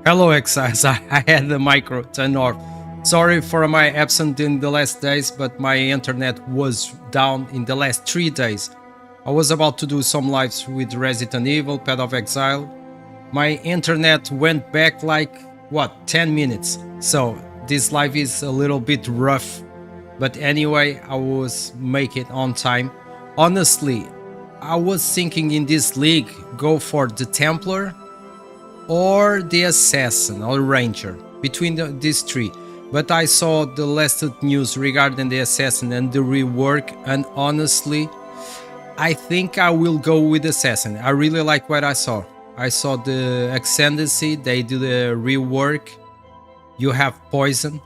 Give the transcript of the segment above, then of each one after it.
Hello, Exile. I had the micro turned off. Sorry for my absence in the last days, but my internet was down in the last 3 days. I was about to do some lives with Resident Evil, Path of Exile. My internet went back like, what, 10 minutes. So this live is a little bit rough. But anyway, I was make it on time. Honestly, I was thinking in this league, go for the Templar or the Assassin or Ranger, between these three. But I saw the latest news regarding the Assassin and the rework, and honestly, I think I will go with Assassin. I really like what I saw. I saw the Ascendancy, they do the rework. You have poison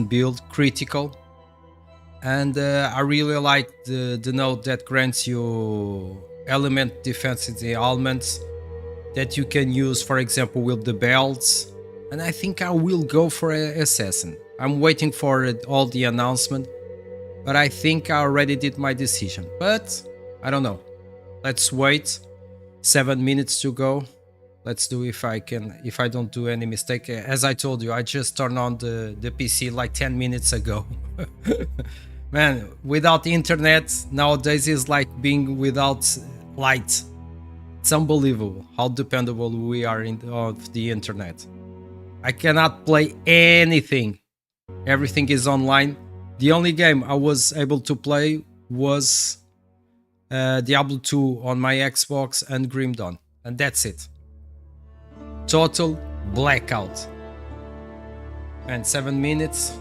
build, critical. And I really like the node that grants you element defensive elements that you can use, for example, with the belts. And I think I will go for Assassin. I'm waiting for all the announcement, but I think I already did my decision. But I don't know. Let's wait. 7 minutes to go. Let's do if I don't do any mistake. As I told you, I just turned on the PC like 10 minutes ago. Man, without internet nowadays is like being without light. It's unbelievable how dependable we are of the internet. I cannot play anything. Everything is online. The only game I was able to play was Diablo 2 on my Xbox and Grim Dawn. And that's it. Total blackout. And 7 minutes.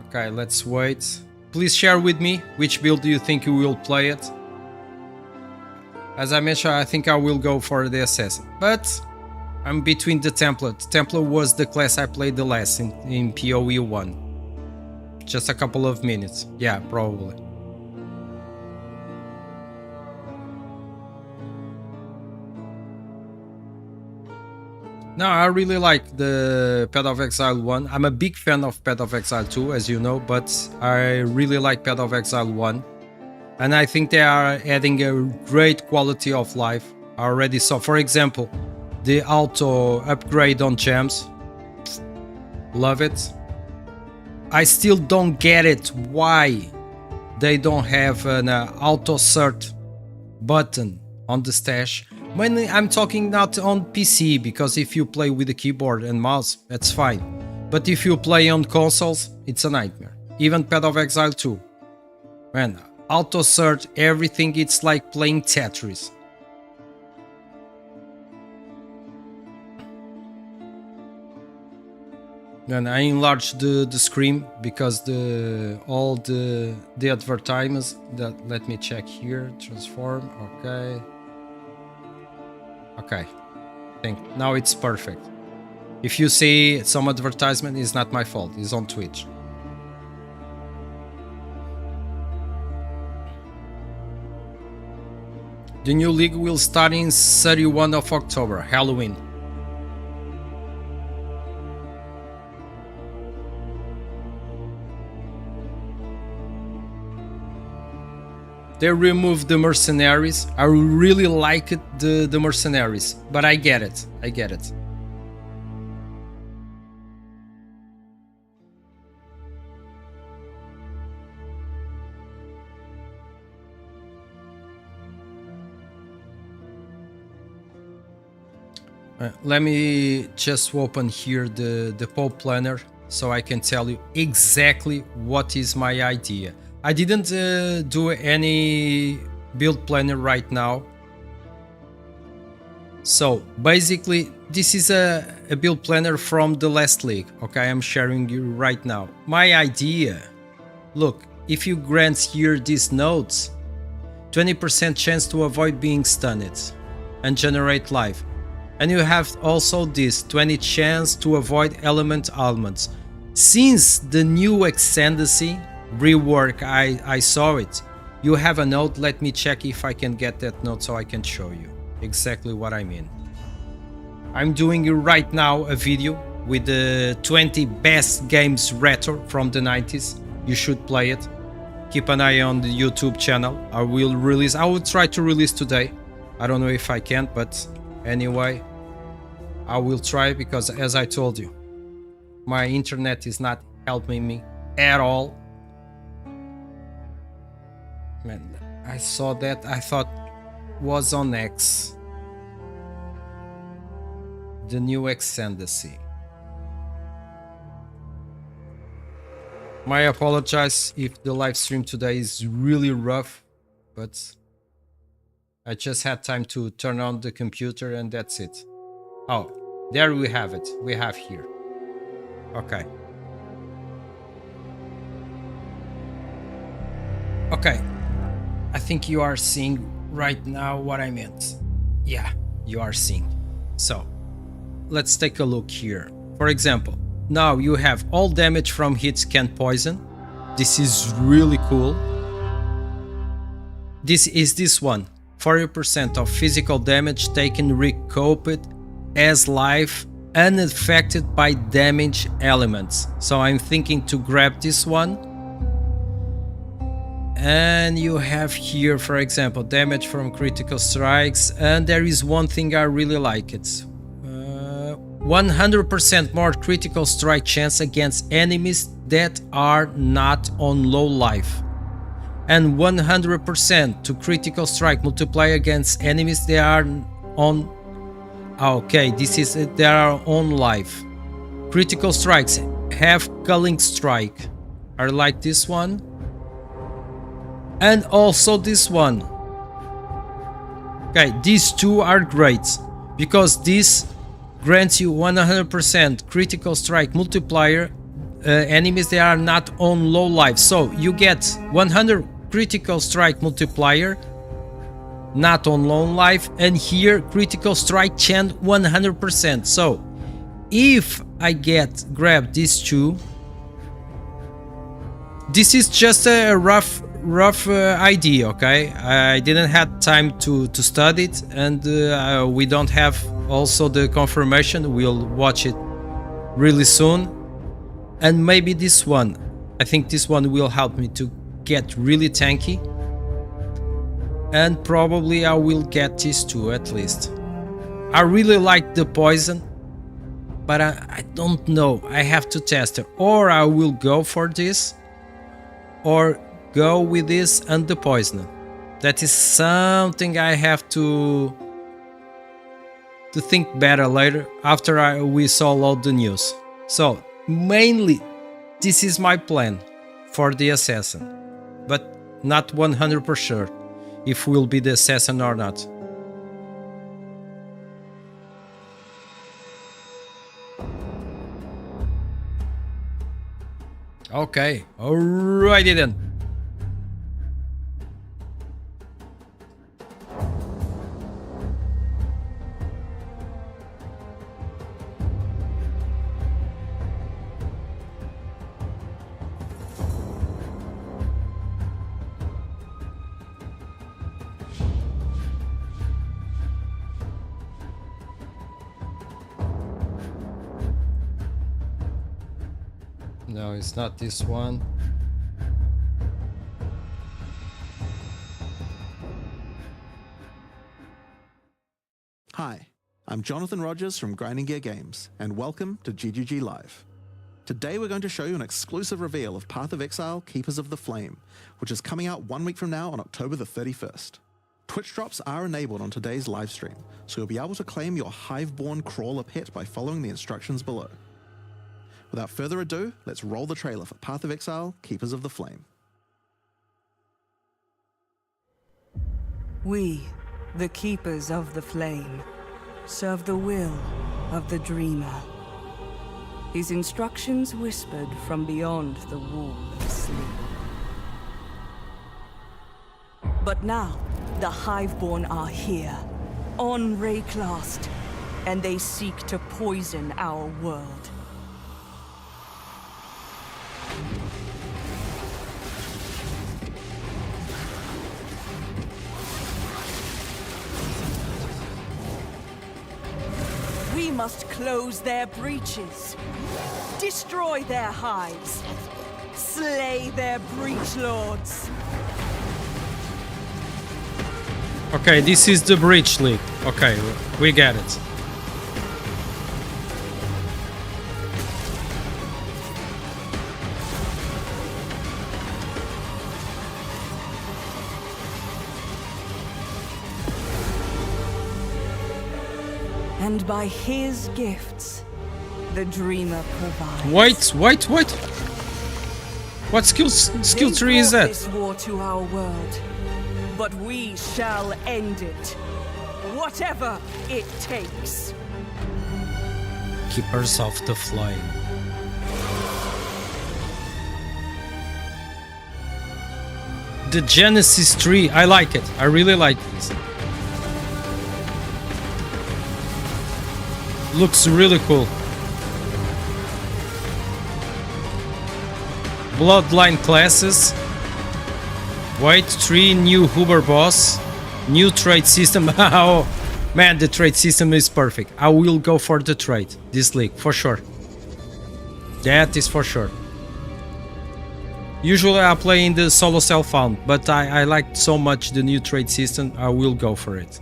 Okay, let's wait. Please share with me which build do you think you will play it. As I mentioned, I think I will go for the Assassin. But I'm between the Templar. The Templar was the class I played the last in PoE 1. Just a couple of minutes. Yeah, probably. No, I really like the Path of Exile 1. I'm a big fan of Path of Exile 2, as you know, but I really like Path of Exile 1. And I think they are adding a great quality of life. I already saw, for example, the auto upgrade on gems. Love it. I still don't get it why they don't have an auto cert button on the stash. Mainly I'm talking not on PC, because if you play with the keyboard and mouse, that's fine. But if you play on consoles, it's a nightmare. Even Path of Exile 2. Man, auto search, everything, it's like playing Tetris. And I enlarged the screen because all the advertisements that, let me check here, transform, okay. Okay, I think now it's perfect. If you see some advertisement, it's not my fault, it's on Twitch. The new league will start in 31 of October, Halloween. They removed the mercenaries. I really like it, the mercenaries, but I get it. I get it. Let me just open here the poll planner so I can tell you exactly what is my idea. I didn't do any build planner right now. So basically this is a build planner from the last league. Okay, I'm sharing you right now. My idea, look, if you grant here these nodes, 20% chance to avoid being stunned and generate life. And you have also this 20 chance to avoid elements. Since the new Ascendancy rework, I saw it, you have a note. Let me check if I can get that note so I can show you exactly what I mean. I'm doing right now a video with the 20 best games retro from the 90s. You should play it. Keep an eye on the YouTube channel. I will try to release today. I don't know if I can, but anyway, I will try, because as I told you, my internet is not helping me at all. Man, I saw that, I thought was on X. The new Ascendancy. My apologies if the live stream today is really rough, but I just had time to turn on the computer and that's it. Oh, there we have it. We have here. Okay. Okay. I think you are seeing right now what I meant. Yeah, you are seeing. So, let's take a look here. For example, now you have all damage from hits can poison. This is really cool. This is this one. 40% of physical damage taken recouped as life unaffected by damage elements. So I'm thinking to grab this one. And you have here, for example, damage from critical strikes. And there is one thing I really like. It's 100% more critical strike chance against enemies that are not on low life. And 100% to critical strike multiply against enemies that are on... Okay, this is they are on life. Critical strikes have culling strike. I like this one. And also this one. Okay, these two are great, because this grants you 100% critical strike multiplier enemies that are not on low life. So you get 100 critical strike multiplier not on low life, and here critical strike chance 100%. So if I grab these two, this is just a rough idea, okay? I didn't have time to study it, and we don't have also the confirmation. We'll watch it really soon. And maybe this one, I think this one will help me to get really tanky, and probably I will get these two at least. I really like the poison, but I don't know, I have to test it. Or I will go for this, or go with this and the poison. That is something I have to think better later, after we saw all the news. So mainly this is my plan for the assassin, but not 100% sure if we'll be the assassin or not. Okay, alrighty then. No, it's not this one. Hi, I'm Jonathan Rogers from Grinding Gear Games, and welcome to GGG Live. Today we're going to show you an exclusive reveal of Path of Exile, Keepers of the Flame, which is coming out 1 week from now on October the 31st. Twitch drops are enabled on today's live stream, so you'll be able to claim your Hive-born Crawler pet by following the instructions below. Without further ado, let's roll the trailer for Path of Exile, Keepers of the Flame. We, the Keepers of the Flame, serve the will of the Dreamer. His instructions whispered from beyond the wall of sleep. But now, the Hiveborn are here, on Rayclast, and they seek to poison our world. We must close their breaches, destroy their hives, slay their breach lords. Okay, this is the Breach League. Okay, we get it. And by his gifts, the Dreamer provides. Wait. What skill tree is that? This war to our world, but we shall end it, whatever it takes. Keepers of the Flame. The Genesis tree, I like it. I really like this. Looks really cool. Bloodline Classes. White tree, new Uber boss. New trade system. Oh, man, the trade system is perfect. I will go for the trade this league, for sure. That is for sure. Usually I play in the solo self-found, but I liked so much the new trade system, I will go for it.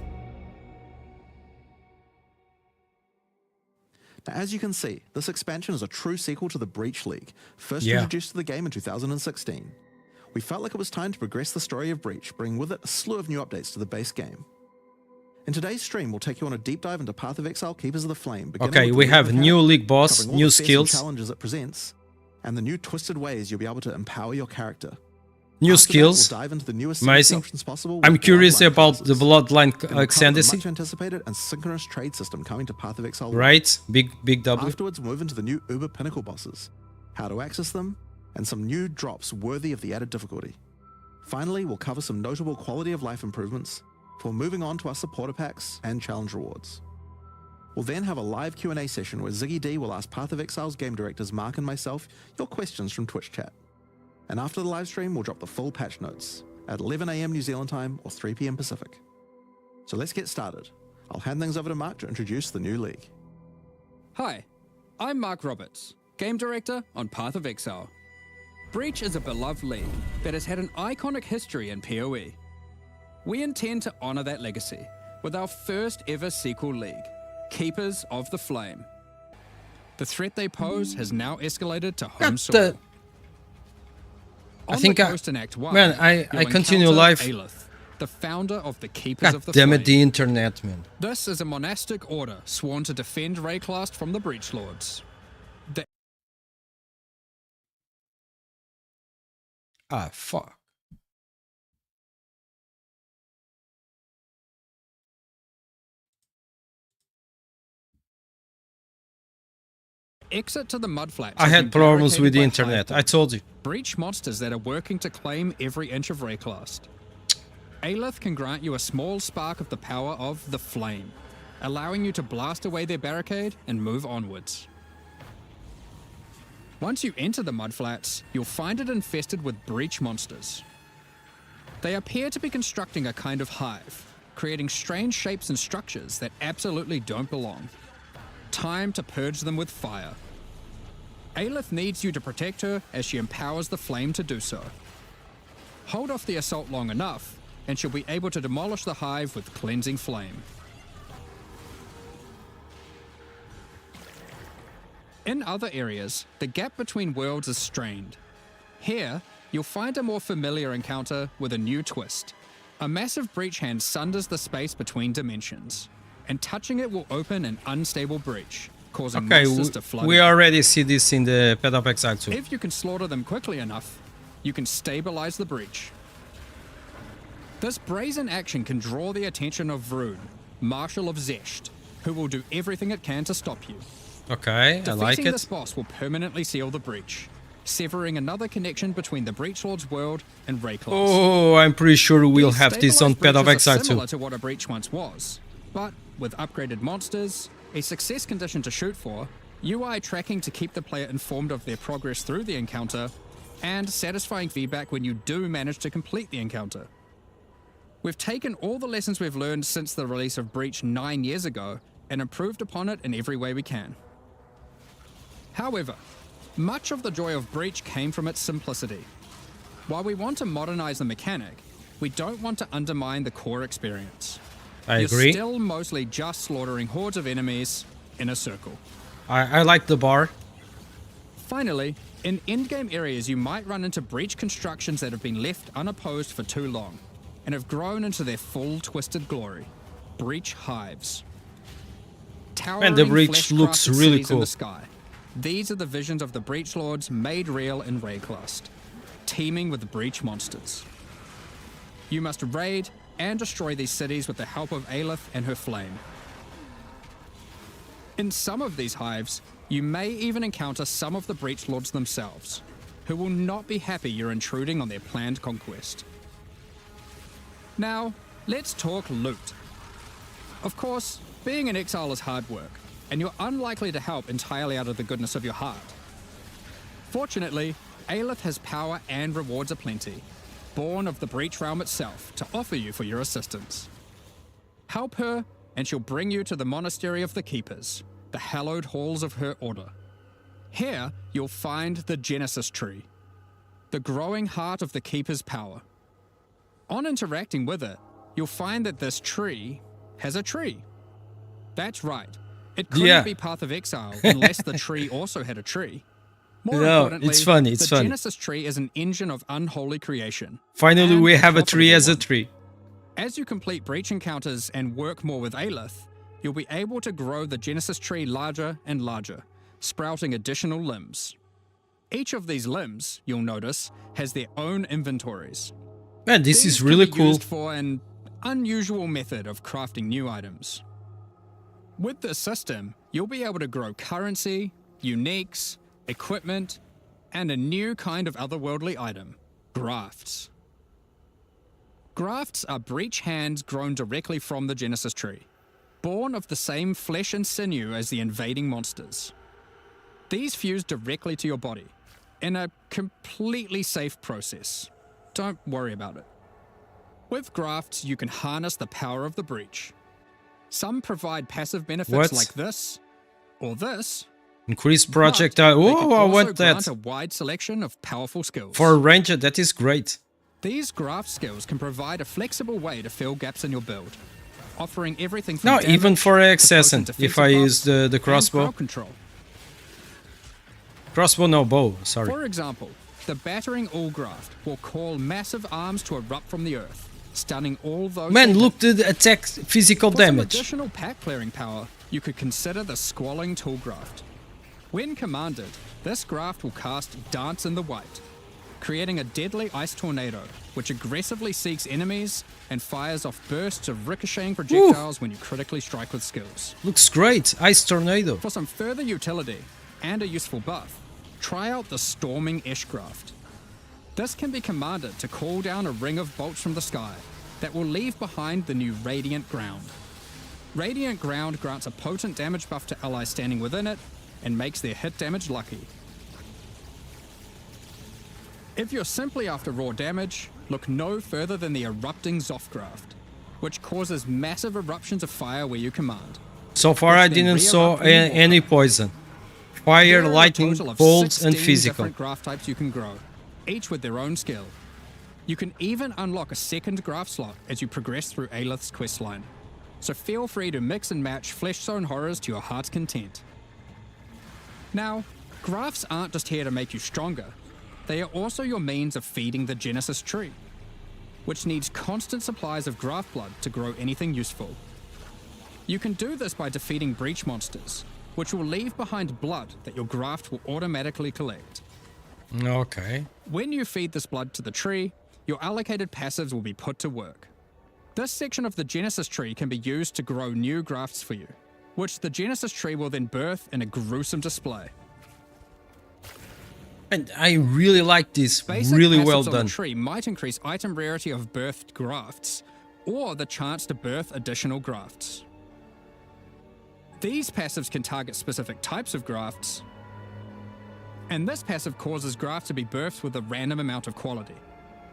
Now, as you can see, this expansion is a true sequel to the Breach League, first Yeah. introduced to the game in 2016. We felt like it was time to progress the story of Breach, bringing with it a slew of new updates to the base game. In today's stream, we'll take you on a deep dive into Path of Exile, Keepers of the Flame. Okay, with we the have mechanic, new league boss, covering all new the fearsome skills. challenges it presents, and the new twisted ways you'll be able to empower your character. New After that, skills. we'll dive into the newest Amazing. options possible I'm with curious Bloodline about Classes. the Bloodline Then we'll cover the Ascendancy. much anticipated and synchronous trade system coming to Path of Exile. Right, big W. Afterwards, move into the new Uber Pinnacle bosses, how to access them, and some new drops worthy of the added difficulty. Finally, we'll cover some notable quality of life improvements before moving on to our supporter packs and challenge rewards. We'll then have a live Q&A session where Ziggy D will ask Path of Exile's game directors Mark and myself your questions from Twitch chat. And after the live stream, we'll drop the full patch notes at 11 AM New Zealand time or 3 PM Pacific. So let's get started. I'll hand things over to Mark to introduce the new league. Hi, I'm Mark Roberts, Game Director on Path of Exile. Breach is a beloved league that has had an iconic history in PoE. We intend to honour that legacy with our first ever sequel league, Keepers of the Flame. The threat they pose has now escalated to home Got soil. the- On think the I- coast in Act 1, man, I you'll continue encounter live. Aelith, the founder of the Keepers God of the damn Flame. it, the internet, man. This is a monastic order sworn to defend Rayclast from the Breach Lords. The Ah, fuck. exit to the mudflats I has had been problems with the barricaded by internet, I hive told you. breach monsters that are working to claim every inch of Rayclast. Aelith can grant you a small spark of the power of the Flame, allowing you to blast away their barricade and move onwards. Once you enter the mudflats, you'll find it infested with breach monsters. They appear to be constructing a kind of hive, creating strange shapes and structures that absolutely don't belong. Time to purge them with fire. Aelith needs you to protect her as she empowers the flame to do so. Hold off the assault long enough, and she'll be able to demolish the hive with cleansing flame. In other areas, the gap between worlds is strained. Here, you'll find a more familiar encounter with a new twist. A massive breach hand sunders the space between dimensions, and touching it will open an unstable breach, causing Okay, monsters to flood we in. already see this in the Path of Exile 2. If you can slaughter them quickly enough, you can stabilize the breach. This brazen action can draw the attention of Vroon, Marshal of Zesht, who will do everything it can to stop you. Okay, I like Defeating this it. boss will permanently seal the breach, severing another connection between the Breach Lord's world and Rayclast. Oh, I'm pretty sure we'll These have this on stabilized Path of breaches are Exile 2. similar to what a breach once was, but with upgraded monsters, a success condition to shoot for, UI tracking to keep the player informed of their progress through the encounter, and satisfying feedback when you do manage to complete the encounter. We've taken all the lessons we've learned since the release of Breach 9 years ago and improved upon it in every way we can. However, much of the joy of Breach came from its simplicity. While we want to modernize the mechanic, we don't want to undermine the core experience. I You're agree. still mostly just slaughtering hordes of enemies in a circle. I like the bar. Finally, in endgame areas you might run into breach constructions that have been left unopposed for too long and have grown into their full twisted glory. Breach hives. Towering the breach flesh-crafted looks really cities in cool. the sky. These are the visions of the Breach Lords made real in Rayclust, teeming with breach monsters. You must raid and destroy these cities with the help of Aelith and her flame. In some of these hives, you may even encounter some of the Breach Lords themselves, who will not be happy you're intruding on their planned conquest. Now, let's talk loot. Of course, being an exile is hard work, and you're unlikely to help entirely out of the goodness of your heart. Fortunately, Aelith has power and rewards aplenty, born of the Breach Realm itself, to offer you for your assistance. Help her, and she'll bring you to the Monastery of the Keepers, the hallowed halls of her order. Here, you'll find the Genesis Tree, the growing heart of the Keeper's power. On interacting with it, you'll find that this tree has a tree. That's right. It couldn't be Path of Exile unless the tree also had a tree. More importantly, it's funny, the Genesis Tree is an engine of unholy creation. Finally, and we have a profitable tree as a one. tree. As you complete breach encounters and work more with Aelith, you'll be able to grow the Genesis Tree larger and larger, sprouting additional limbs. Each of these limbs, you'll notice, has their own inventories. Man, this These is really can be cool. used for an unusual method of crafting new items. With this system, you'll be able to grow currency, uniques, equipment, and a new kind of otherworldly item, grafts. Grafts are breach hands grown directly from the Genesis Tree, born of the same flesh and sinew as the invading monsters. These fuse directly to your body, in a completely safe process. Don't worry about it. With grafts, you can harness the power of the breach. Some provide passive benefits What? like this, or this. Increase but projectile. they can Oh, I also want grant that. a wide selection of powerful skills. For a ranger, that is great. These graft skills can provide a flexible way to fill gaps in your build, offering everything from No, damage even for to assassin, potent if I defensive use the buffs crossbow. and crowd control. Crossbow, no, bow, sorry. For example, the battering all graft will call massive arms to erupt from the earth, stunning all those. Man, who look hit. the attack physical For some damage. additional pack clearing power, you could consider the Squalling Tool Graft. When commanded, this graft will cast Dance in the White, creating a deadly ice tornado, which aggressively seeks enemies and fires off bursts of ricocheting projectiles when you critically strike with skills. Looks great. Ice tornado. For some further utility and a useful buff, try out the Storming Esh Graft. This can be commanded to call down a ring of bolts from the sky that will leave behind the new Radiant Ground. Radiant Ground grants a potent damage buff to allies standing within it and makes their hit damage lucky. If you're simply after raw damage, look no further than the Erupting Zothgraft, which causes massive eruptions of fire where you command. So far, I didn't saw any poison. Fire, There are a lightning, total of bolts, and 16 physical. different graft types you can grow, each with their own skill. You can even unlock a second graft slot as you progress through Aelith's questline, so feel free to mix and match Flesh Zone horrors to your heart's content. Now, grafts aren't just here to make you stronger, they are also your means of feeding the Genesis Tree, which needs constant supplies of graft blood to grow anything useful. You can do this by defeating breach monsters, which will leave behind blood that your graft will automatically collect. Okay. When you feed this blood to the tree, your allocated passives will be put to work. This section of the Genesis Tree can be used to grow new grafts for you, which the Genesis Tree will then birth in a gruesome display. And I really like this. Basic Really passives well on done. the tree might increase item rarity of birthed grafts, or the chance to birth additional grafts. These passives can target specific types of grafts, and this passive causes grafts to be birthed with a random amount of quality.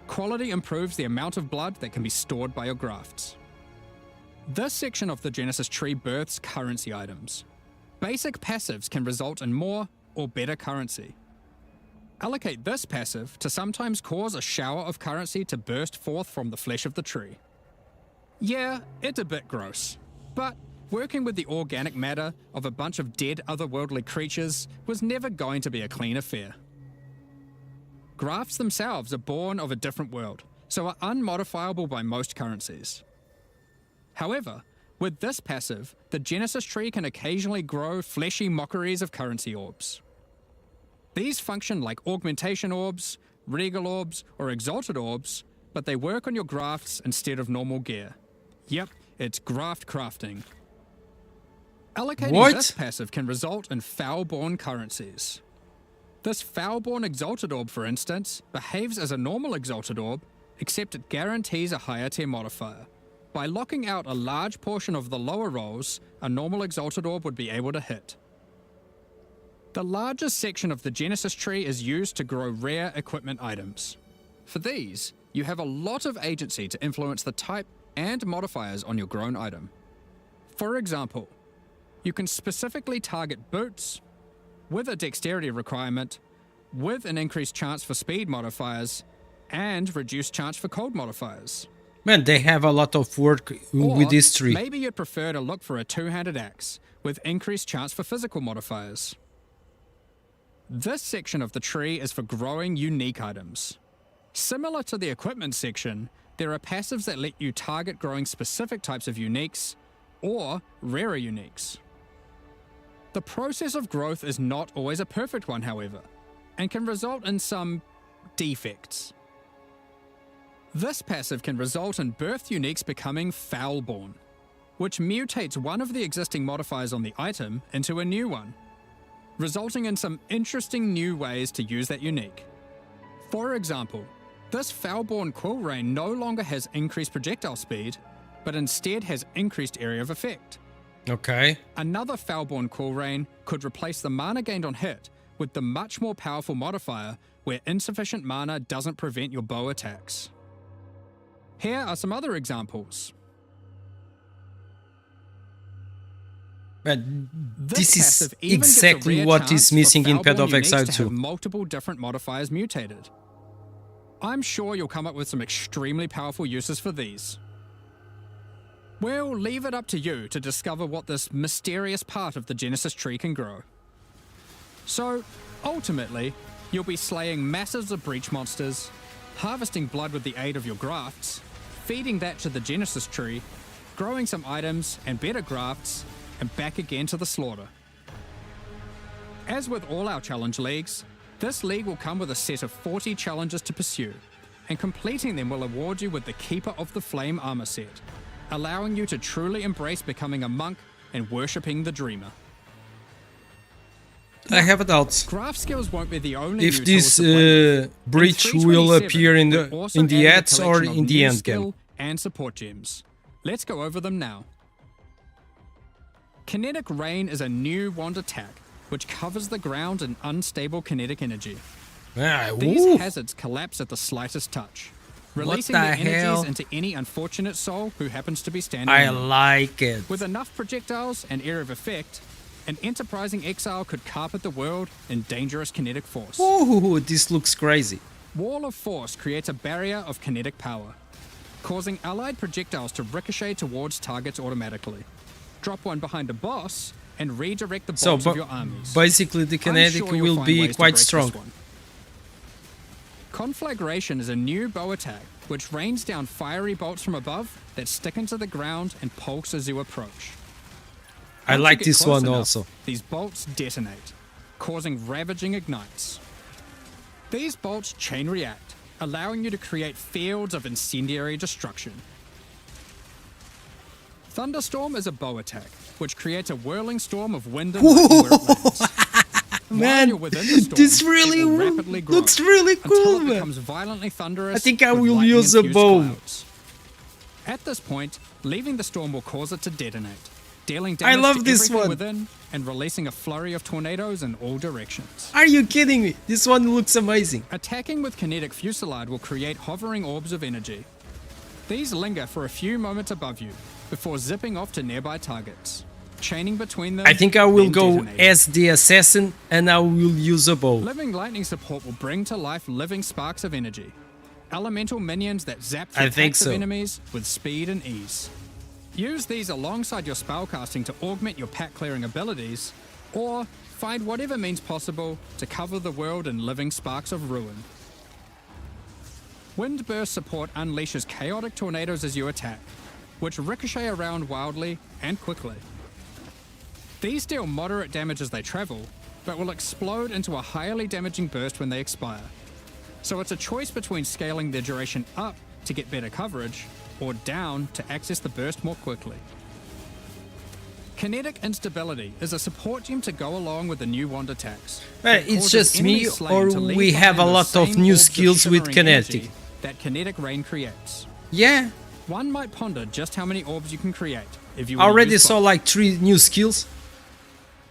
Quality improves the amount of blood that can be stored by your grafts. This section of the Genesis Tree births currency items. Basic passives can result in more or better currency. Allocate this passive to sometimes cause a shower of currency to burst forth from the flesh of the tree. Yeah, it's a bit gross, but working with the organic matter of a bunch of dead otherworldly creatures was never going to be a clean affair. Grafts themselves are born of a different world, so are unmodifiable by most currencies. However, With this passive, the Genesis tree can occasionally grow fleshy mockeries of currency orbs. These function like augmentation orbs, regal orbs, or exalted orbs, but they work on your grafts instead of normal gear. Yep, it's graft crafting. Allocating this passive can result in foul-born currencies. This foul-born exalted orb, for instance, behaves as a normal exalted orb, except it guarantees a higher tier modifier. By locking out a large portion of the lower rolls, a normal exalted orb would be able to hit. The largest section of the Genesis tree is used to grow rare equipment items. For these, you have a lot of agency to influence the type and modifiers on your grown item. For example, you can specifically target boots with a dexterity requirement, with an increased chance for speed modifiers, and reduced chance for cold modifiers. Man, they have a lot of work with this tree. Maybe you'd prefer to look for a two-handed axe with increased chance for physical modifiers. This section of the tree is for growing unique items. Similar to the equipment section, there are passives that let you target growing specific types of uniques or rarer uniques. The process of growth is not always a perfect one, however, and can result in some defects. This passive can result in birthed uniques becoming foul-born, which mutates one of the existing modifiers on the item into a new one, resulting in some interesting new ways to use that unique. For example, this foul-born QoL Rain no longer has increased projectile speed, but instead has increased area of effect. Okay. Another foul-born QoL Rain could replace the mana gained on hit with the much more powerful modifier where insufficient mana doesn't prevent your bow attacks. Here are some other examples. This is exactly what is missing in Path of Exile 2. Multiple different modifiers mutated. I'm sure you'll come up with some extremely powerful uses for these. We'll leave it up to you to discover what this mysterious part of the Genesis tree can grow. So, ultimately, you'll be slaying masses of breach monsters, harvesting blood with the aid of your grafts, feeding that to the Genesis tree, growing some items and better grafts, and back again to the slaughter. As with all our challenge leagues, this league will come with a set of 40 challenges to pursue, and completing them will award you with the Keeper of the Flame armor set, allowing you to truly embrace becoming a monk and worshipping the Dreamer. I have a doubt Craft skills won't be the only if this breach will appear in the ads or in the end game. And support gems. Let's go over them now. Kinetic Rain is a new wand attack which covers the ground in unstable kinetic energy. These hazards collapse at the slightest touch, releasing their energies into any unfortunate soul who happens to be standing I near. like it. With enough projectiles and area of effect, an enterprising exile could carpet the world in dangerous kinetic force. Ooh, this looks crazy. Wall of Force creates a barrier of kinetic power, causing allied projectiles to ricochet towards targets automatically. Drop one behind a boss and redirect the bolts of your armies. Basically, the kinetic will be quite strong. Conflagration is a new bow attack which rains down fiery bolts from above that stick into the ground and pulse as you approach. I like this one also. These bolts detonate, causing ravaging ignites. These bolts chain react, allowing you to create fields of incendiary destruction. Thunderstorm is a bow attack, which creates a whirling storm of wind and lightning where it lands. Man, this really looks really cool, until it becomes violently thunderous. I think I will use a bow. Clouds. At this point, leaving the storm will cause it to detonate, dealing damage I love to this everything one. within and releasing a flurry of tornadoes in all directions. Are you kidding me? This one looks amazing. Attacking with kinetic fusillade will create hovering orbs of energy. These linger for a few moments above you before zipping off to nearby targets, chaining between them. I think I will then go detonating. as the assassin and I will use a bow. Living lightning support will bring to life living sparks of energy, elemental minions that zap through packs of enemies with speed and ease. Use these alongside your spellcasting to augment your pack clearing abilities, or find whatever means possible to cover the world in living sparks of ruin. Windburst support unleashes chaotic tornadoes as you attack, which ricochet around wildly and quickly. These deal moderate damage as they travel, but will explode into a highly damaging burst when they expire. So it's a choice between scaling their duration up to get better coverage, or down to access the burst more quickly. Kinetic instability is a support gem to go along with the new wand attacks. It's just me, or we have a lot of new skills with kinetic? That kinetic rain creates. Yeah, One might ponder just how many orbs you can create if you I already use saw both. like 3 new skills.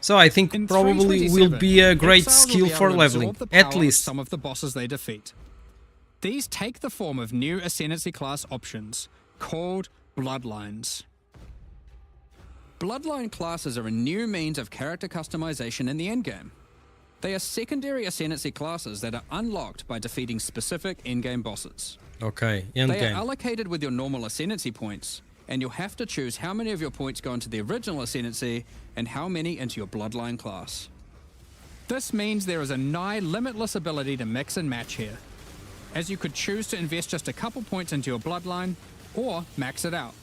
So I think In probably 327, will be a great Exiles will skill be able for to leveling, absorb the power at of least. some of the bosses they defeat. These take the form of new Ascendancy class options, called Bloodlines. Bloodline classes are a new means of character customization in the endgame. They are secondary Ascendancy classes that are unlocked by defeating specific endgame bosses. Okay, They are endgame. allocated with your normal Ascendancy points, and you'll have to choose how many of your points go into the original Ascendancy and how many into your Bloodline class. This means there is a nigh limitless ability to mix and match here, as you could choose to invest just a couple points into your Bloodline, or max it out,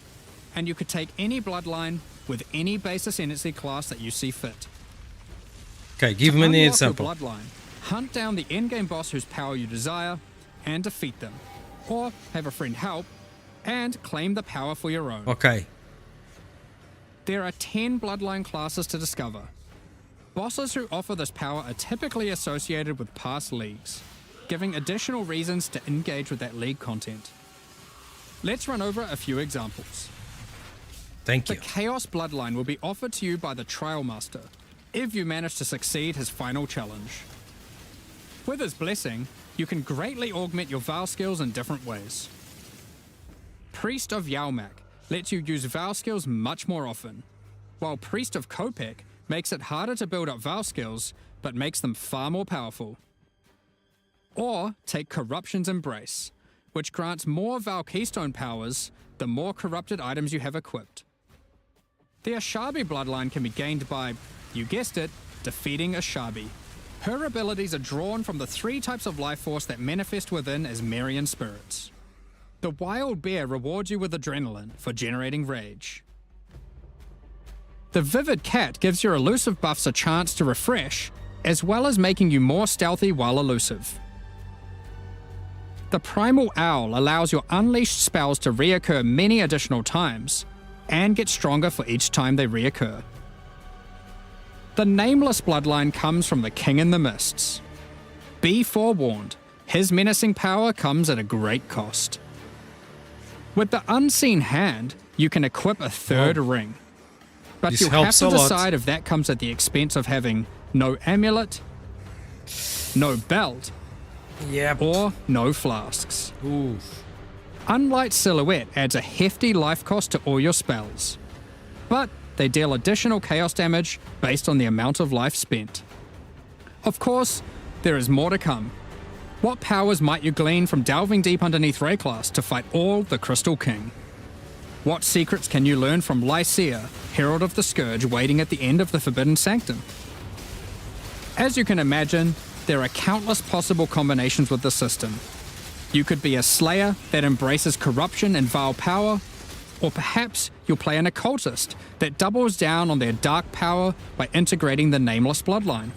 and you could take any Bloodline with any base Ascendancy class that you see fit. Okay, give me an Unlock your example. Bloodline, hunt down the endgame boss whose power you desire, and defeat them. Or have a friend help, and claim the power for your own. Okay, There are 10 Bloodline classes to discover. Bosses who offer this power are typically associated with past leagues, giving additional reasons to engage with that league content. Let's run over a few examples. thank The you. Chaos Bloodline will be offered to you by the Trial Master, if you manage to succeed his final challenge. With his blessing, you can greatly augment your Vow skills in different ways. Priest of Yalmak lets you use Vow skills much more often, while Priest of Kopek makes it harder to build up Vow skills, but makes them far more powerful. Or take Corruption's Embrace, which grants more Vow Keystone powers the more corrupted items you have equipped. The Ashabi bloodline can be gained by, you guessed it, defeating Ashabi. Her abilities are drawn from the 3 types of life force that manifest within as Marian spirits. The Wild Bear rewards you with adrenaline for generating rage. The Vivid Cat gives your elusive buffs a chance to refresh, as well as making you more stealthy while elusive. The Primal Owl allows your unleashed spells to reoccur many additional times, and get stronger for each time they reoccur. The Nameless bloodline comes from the King in the Mists. Be forewarned, his menacing power comes at a great cost. With the Unseen Hand, you can equip a 3rd ring. But This you'll have helps to a lot. decide if that comes at the expense of having no amulet, no belt, Yep. or no flasks. Oof. Unlight Silhouette adds a hefty life cost to all your spells, but they deal additional chaos damage based on the amount of life spent. Of course, there is more to come. What powers might you glean from delving deep underneath Rayclass to fight all the Crystal King? What secrets can you learn from Lycia, Herald of the Scourge, waiting at the end of the Forbidden Sanctum? As you can imagine, there are countless possible combinations with the system. You could be a Slayer that embraces corruption and vile power, or perhaps you'll play an Occultist that doubles down on their dark power by integrating the Nameless bloodline.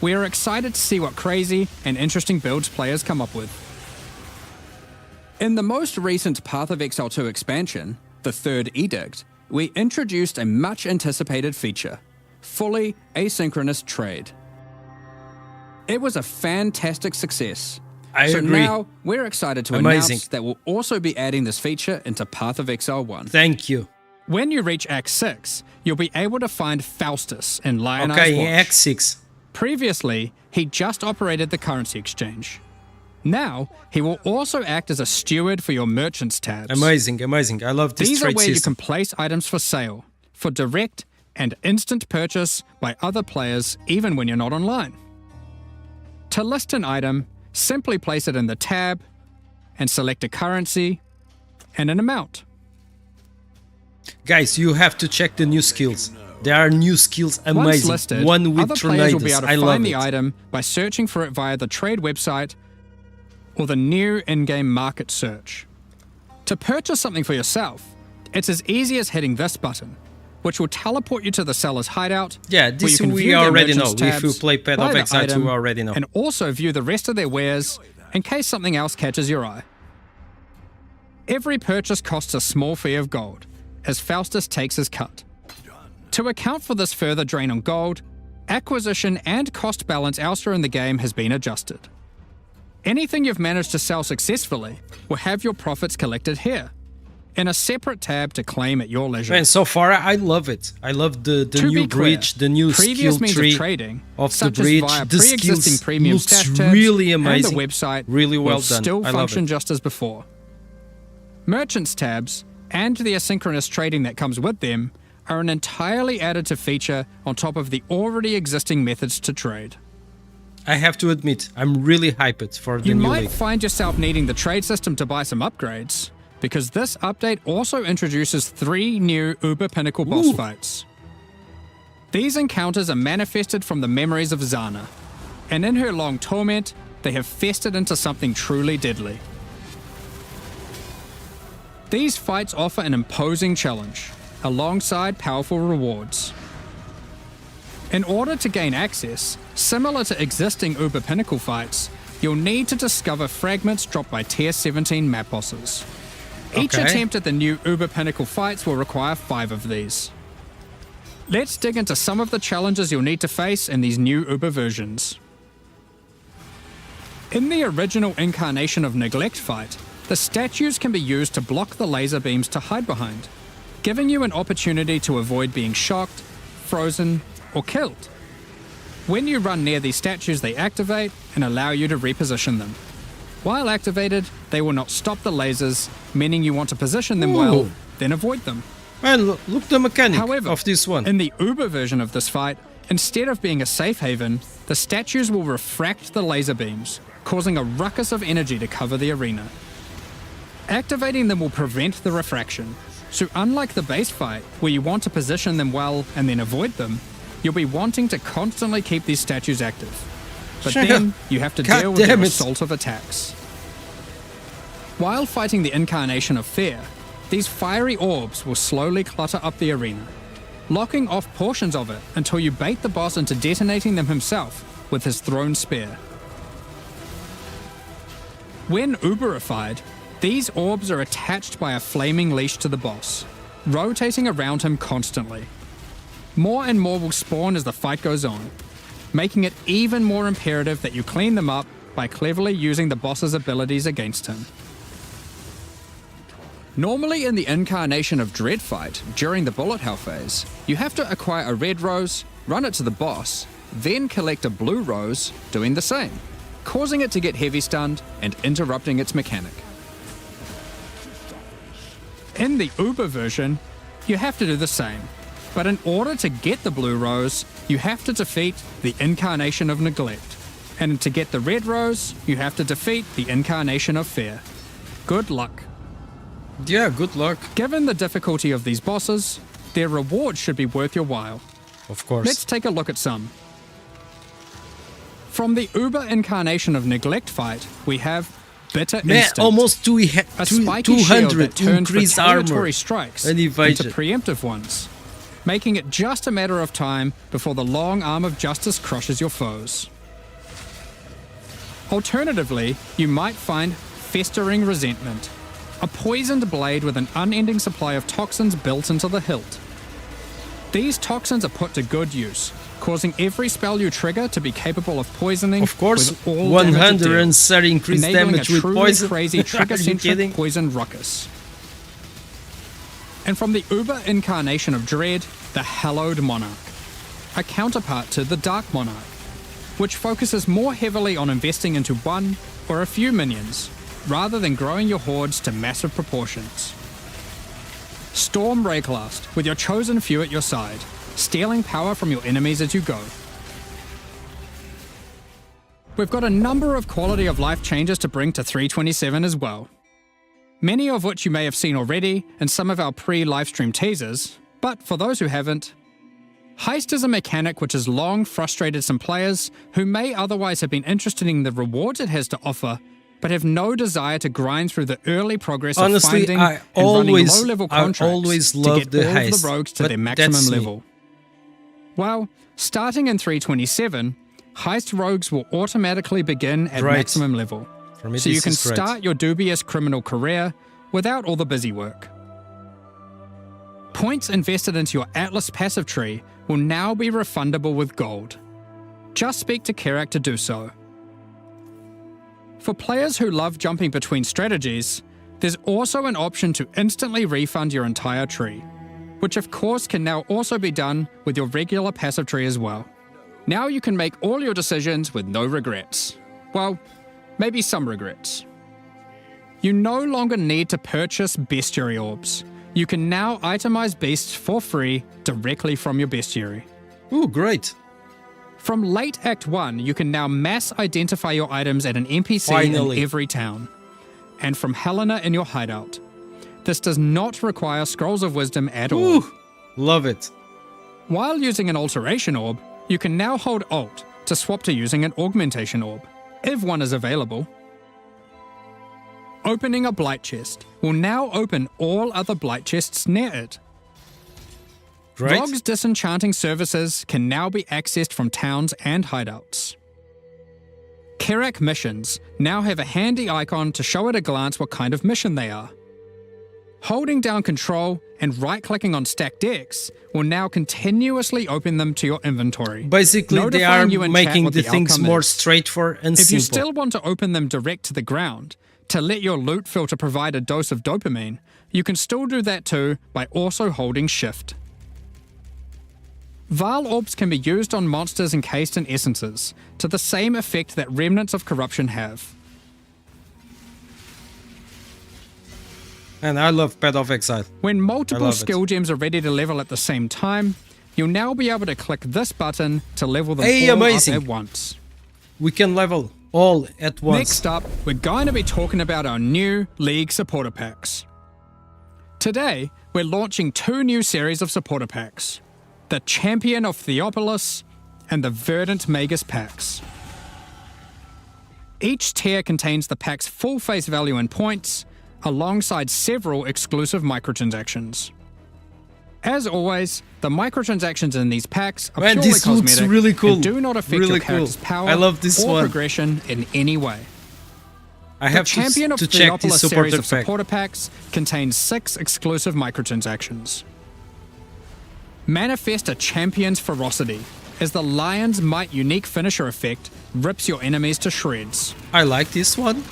We are excited to see what crazy and interesting builds players come up with. In the most recent Path of Exile 2 expansion, the 3rd Edict, we introduced a much anticipated feature, fully asynchronous trade. It was a fantastic success. I so agree. now we're excited to Amazing. announce that we'll also be adding this feature into Path of Exile 1. Thank you. When you reach Act 6, you'll be able to find Faustus in Lionized Okay, Watch. X6. Previously, he just operated the currency exchange. Now, he will also act as a steward for your merchants tabs. Amazing, amazing. I love this These are trade where you system. can place items for sale, for direct and instant purchase by other players even when you're not online. To list an item, simply place it in the tab and select a currency and an amount. Guys, you have to check the new skills. There are new skills, Once amazing. listed, One with other players will be tornadoes. able I to love find the it. item by searching for it via the trade website or the new in-game market search. To purchase something for yourself, It's as easy as hitting this button, which will teleport you to the seller's hideout. Yeah, where this you can we view their already know. merchant's If you tabs, play Path buy of the Exile 2, item, we already know. and also view the rest of their wares in case something else catches your eye. Every purchase costs a small fee of gold, as Faustus takes his cut. To account for this further drain on gold, acquisition and cost balance elsewhere in the game has been adjusted. Anything you've managed to sell successfully will have your profits collected here, in a separate tab to claim at your leisure. Man, so far I love it. I love the To new be clear, bridge, the new previous skill means tree of trading, of the such as bridge. via The pre-existing skills premium looks stat tabs really amazing. and the website really well will done. still I love function it. just as before. Merchants tabs and the asynchronous trading that comes with them are an entirely additive feature on top of the already existing methods to trade. I have to admit, I'm really hyped for the You new might league. find yourself needing the trade system to buy some upgrades, because this update also introduces 3 new Uber Pinnacle boss Ooh. fights. These encounters are manifested from the memories of Zana, and in her long torment, they have festered into something truly deadly. These fights offer an imposing challenge, alongside powerful rewards. In order to gain access, similar to existing Uber Pinnacle fights, you'll need to discover fragments dropped by Tier 17 map bosses. Each Okay. attempt at the new Uber Pinnacle fights will require 5 of these. Let's dig into some of the challenges you'll need to face in these new Uber versions. In the original incarnation of Neglect fight, the statues can be used to block the laser beams to hide behind, giving you an opportunity to avoid being shocked, frozen, or killed. When you run near these statues, they activate and allow you to reposition them. While activated, they will not stop the lasers, meaning you want to position them well, Ooh. then avoid them. Man, look the mechanic However, of this one. in the Uber version of this fight, instead of being a safe haven, the statues will refract the laser beams, causing a ruckus of energy to cover the arena. Activating them will prevent the refraction, so unlike the base fight, where you want to position them well and then avoid them, you'll be wanting to constantly keep these statues active. But Sure. then, you have to God deal with damn the it. assault of attacks. While fighting the incarnation of fear, these fiery orbs will slowly clutter up the arena, locking off portions of it until you bait the boss into detonating them himself with his thrown spear. When Uberified, these orbs are attached by a flaming leash to the boss, rotating around him constantly. More and more will spawn as the fight goes on, making it even more imperative that you clean them up by cleverly using the boss's abilities against him. Normally in the incarnation of Dread fight, during the bullet hell phase, you have to acquire a red rose, run it to the boss, then collect a blue rose, doing the same, causing it to get heavy stunned and interrupting its mechanic. In the Uber version, you have to do the same, but in order to get the blue rose, you have to defeat the incarnation of Neglect, and to get the red rose, you have to defeat the incarnation of Fear. Good luck. Yeah, good luck. Given the difficulty of these bosses, their reward should be worth your while. Of course. Let's take a look at some. From the Uber incarnation of Neglect fight, we have Bitter Man, Instinct, almost a spiky shield 200 that turns increased retaliatory armor strikes and into evasion. preemptive ones, making it just a matter of time before the long arm of justice crushes your foes. Alternatively, you might find Festering Resentment, a poisoned blade with an unending supply of toxins built into the hilt. These toxins are put to good use, causing every spell you trigger to be capable of poisoning. Of course, with all damage it deals, 130 increased enabling damage a with truly poison. crazy Are you trigger-centric kidding? poison ruckus. And from the Uber incarnation of Dread, the Hallowed Monarch, a counterpart to the Dark Monarch, which focuses more heavily on investing into one or a few minions, rather than growing your hordes to massive proportions. Storm Rayclast, with your chosen few at your side, stealing power from your enemies as you go. We've got a number of quality of life changes to bring to 327 as well. Many of which you may have seen already in some of our pre-livestream teasers, but for those who haven't, Heist is a mechanic which has long frustrated some players who may otherwise have been interested in the rewards it has to offer, but have no desire to grind through the early progress Honestly, of finding I and running always- low-level I contracts always to loved get the all of heist, the rogues to but their that's maximum me. level. Well, starting in 327, heist rogues will automatically begin at Great. maximum level. For me, So you this can is great. start your dubious criminal career without all the busy work. Points invested into your Atlas passive tree will now be refundable with gold. Just speak to Kerak to do so. For players who love jumping between strategies, there's also an option to instantly refund your entire tree, which of course can now also be done with your regular passive tree as well. Now you can make all your decisions with no regrets. Well, maybe some regrets. You no longer need to purchase bestiary orbs. You can now itemize beasts for free directly from your bestiary. Ooh, great. From late Act 1, you can now mass identify your items at an NPC Finally. in every town. And from Helena in your hideout. This does not require Scrolls of Wisdom at all. Ooh, love it. While using an Alteration Orb, you can now hold Alt to swap to using an Augmentation Orb, if one is available. Opening a Blight Chest will now open all other Blight Chests near it. Great. Rogue's disenchanting services can now be accessed from towns and hideouts. Kerak missions now have a handy icon to show at a glance what kind of mission they are. Holding down Control and right-clicking on stacked decks will now continuously open them to your inventory. Basically, they notifying are you in chat making what the things outcome more is. straightforward and If you simple. still want to open them direct to the ground, to let your loot filter provide a dose of dopamine, you can still do that too by also holding Shift. Val orbs can be used on monsters encased in essences, to the same effect that remnants of corruption have. And I love Path of Exile. When I multiple love skill gems are ready to level at the same time, you'll now be able to click this button to level them Hey, all amazing. up at once. We can level all at once. Next up, we're going to be talking about our new League supporter packs. Today, we're launching two new series of supporter packs, the Champion of Theopolis and the Verdant Magus packs. Each tier contains the pack's full face value in points, alongside several exclusive microtransactions. As always, the microtransactions in these packs are Man, purely this looks cosmetic really cool. and do not affect Really your character's cool. power I love this or one. progression in any way. I have The Champion of to check this Theopolis series supporter of pack. supporter packs contains 6 exclusive microtransactions. Manifest a Champion's Ferocity, as the Lion's Might unique finisher effect rips your enemies to shreds. I like this one.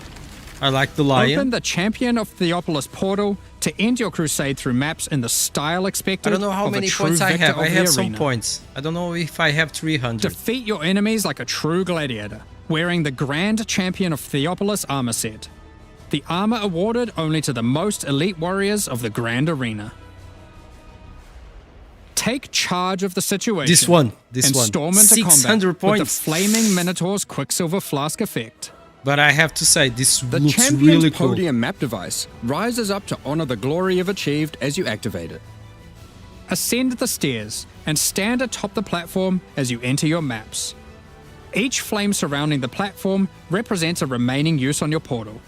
I like the lion. Open the Champion of Theopolis portal to end your crusade through maps in the style expected I don't know how of a many true points I victor have. of I the have some arena. points. I don't know if I have 300. Defeat your enemies like a true gladiator, wearing the Grand Champion of Theopolis armor set. The armor awarded only to the most elite warriors of the Grand Arena. Take charge of the situation. This one. and storm into 600 combat with the points. Flaming Minotaur's Quicksilver Flask effect. But I have to say, this The looks Champion's really cool. Podium map device rises up to honor the glory you've achieved as you activate it. Ascend the stairs and stand atop the platform as you enter your maps. Each flame surrounding the platform represents a remaining use on your portal.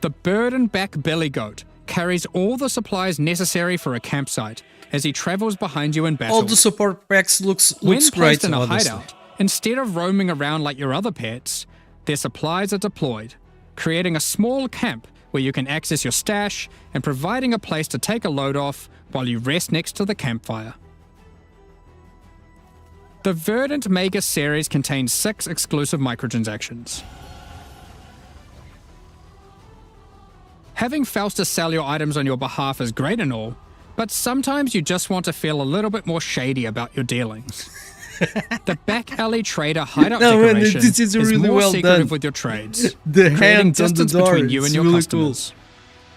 The burden-back belly goat carries all the supplies necessary for a campsite as he travels behind you in battle. All the support packs looks When great, placed in a honestly. hideout, instead of roaming around like your other pets, their supplies are deployed, creating a small camp where you can access your stash and providing a place to take a load off while you rest next to the campfire. The Verdant Magus series contains 6 exclusive microtransactions. Having Faustus sell your items on your behalf is great and all, but sometimes you just want to feel a little bit more shady about your dealings. The back alley trader hideout No, man, decoration this is really more well secretive done. with your trades, The creating hands on the distance door, between you and it's your really customers.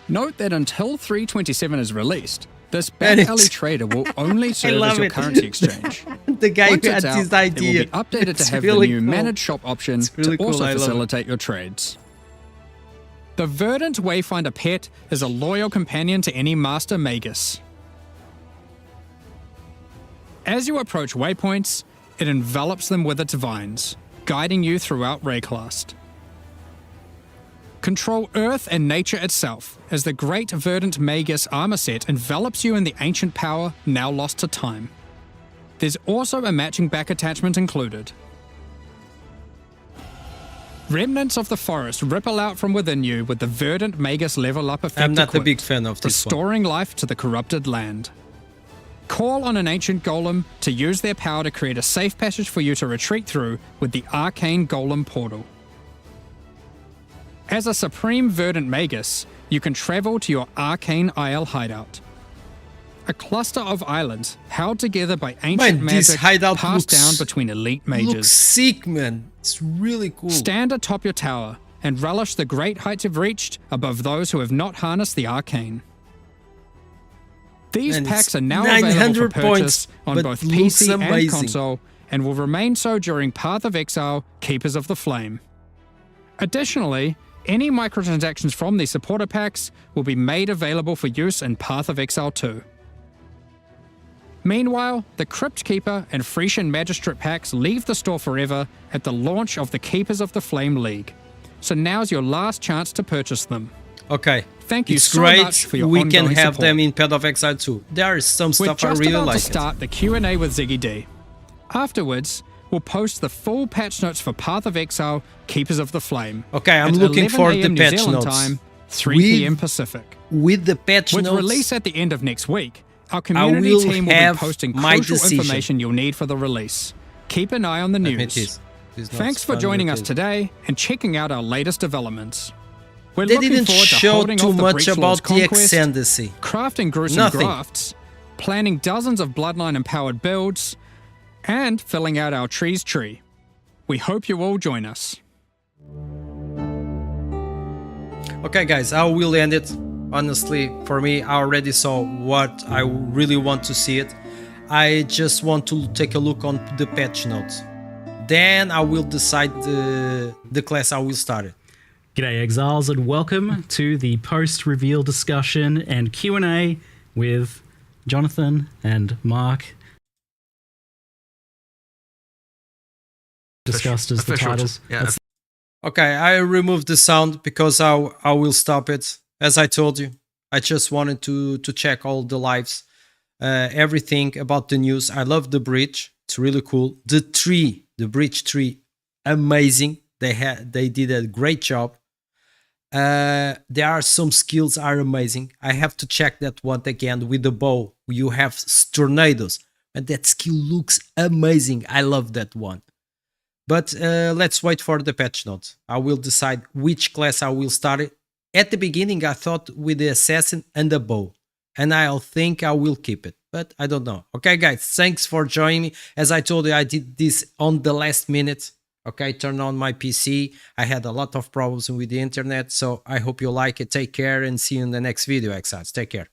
Note that until 327 is released, this And back it's- alley trader will only serve as love your it. currency exchange. The guy Once who it's had out, this idea. it will be updated It's to have really the new cool. managed shop option It's really to cool, also I love it. facilitate your trades. The Verdant Wayfinder pet is a loyal companion to any Master Magus. As you approach waypoints, it envelops them with its vines, guiding you throughout Rayclast. Control Earth and nature itself, as the Great Verdant Magus armor set envelops you in the ancient power now lost to time. There's also a matching back attachment included. Remnants of the forest ripple out from within you with the Verdant Magus level up effect I'm not a equipped, big fan of this one. restoring life to the corrupted land. Call on an ancient golem to use their power to create a safe passage for you to retreat through with the Arcane Golem Portal. As a Supreme Verdant Magus, you can travel to your Arcane Isle hideout. A cluster of islands held together by ancient Man, this magic hideout passed looks- down between elite mages. Looks sick, man. It's really cool. Stand atop your tower and relish the great heights you've reached above those who have not harnessed the arcane. These And packs it's are now available for 900 purchase points, on but both looks PC and amazing. console, and will remain so during Path of Exile, Keepers of the Flame. Additionally, any microtransactions from these supporter packs will be made available for use in Path of Exile 2. Meanwhile, the Crypt Keeper and Frisian Magistrate packs leave the store forever at the launch of the Keepers of the Flame League. So now's your last chance to purchase them. Okay. Thank you it's so great. much for your We can ongoing have support. them in Path of Exile too. There is some We're stuff I just really about like. to start the Q&A with Ziggy D. Afterwards, we'll post the full patch notes for Path of Exile, Keepers of the Flame. Okay, I'm at looking 11 for the a.m. New patch Zealand notes. time, 3 With- p.m. Pacific. With the patch With notes, release at the end of next week, our community will team will be have posting my crucial decision. information you'll need for the release. Keep an eye on the Let me news. tease. These notes Thanks for are joining us really- today and checking out our latest developments. We're They looking didn't forward to show holding too off the much Breach Lord's about the conquest, Ascendancy. crafting gruesome Nothing. grafts, planning dozens of Bloodline-empowered builds, and filling out our trees tree. We hope you all join us. Okay, guys, I will end it. Honestly, for me, I already saw what I really want to see it. I just want to take a look on the patch notes. Then I will decide the class I will start it. G'day Exiles and welcome to the post-reveal discussion and Q&A with Jonathan and Mark. Discussed as the titles. Yeah, Okay, I removed the sound because I will stop it. As I told you, I just wanted to check all the lives, everything about the news. I love the bridge. It's really cool. The tree, the bridge tree, amazing. They did a great job. There are some skills are amazing. I have to check that one again with the bow. You have tornadoes, and that skill looks amazing. I love that one. But let's wait for the patch notes. I will decide which class I will start it. At the beginning, I thought with the assassin and the bow, and I think I will keep it, but I don't know. Okay, guys, thanks for joining me. As I told you, I did this on the last minute. Okay, turn on my PC. I had a lot of problems with the internet, so I hope you like it. Take care and see you in the next video, Exiles. Take care.